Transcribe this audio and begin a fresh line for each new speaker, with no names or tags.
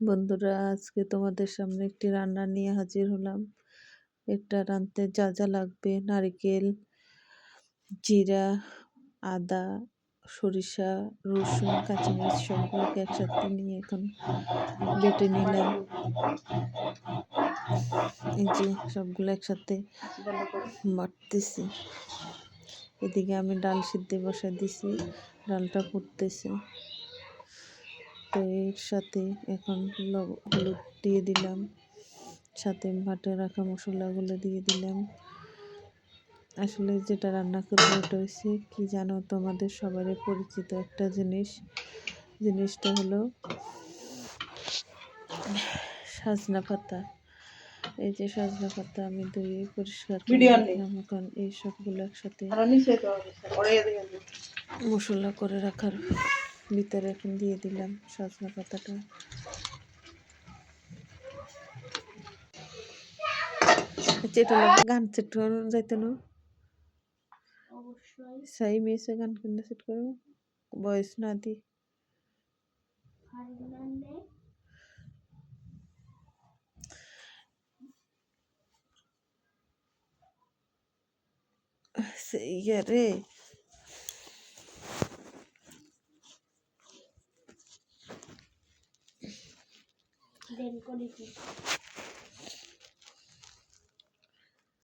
বন্ধুরা, আজকে তোমাদের সামনে একটি রান্না নিয়ে হাজির হলাম। এটা রাঁধতে যা যা লাগবে: নারকেল, জিরা, আদা, সরিষা, রসুন, কাঁচামরিচ সবগুলোকে একসাথে নিয়ে এখন বেটে নিলাম। এই যে সবগুলো একসাথে বাটতেছি। এদিকে আমি ডাল সিদ্ধ বসা দিছি, ডালটা ফুটতেছে। তো এর সাথে এখন হলুদ দিয়ে দিলাম, সাথে বাটে রাখা মশলাগুলো দিয়ে দিলাম। আসলে যেটা রান্না করবো ওটা হচ্ছে কি জানো, তোমাদের সবারই পরিচিত একটা জিনিসটা হলো সজনা পাতা। এই যে সজনা পাতা আমি ধুয়ে পরিষ্কার করে রাখলাম। এখন এই সবগুলো একসাথে মশলা করে রাখার ভিতরে এখন দিয়ে দিলাম সজনা পাতাটা। এটা গান সেট করে যাইতে না, সাই মেসে গান কিনে সেট করবো, ভয়েস না দি রে।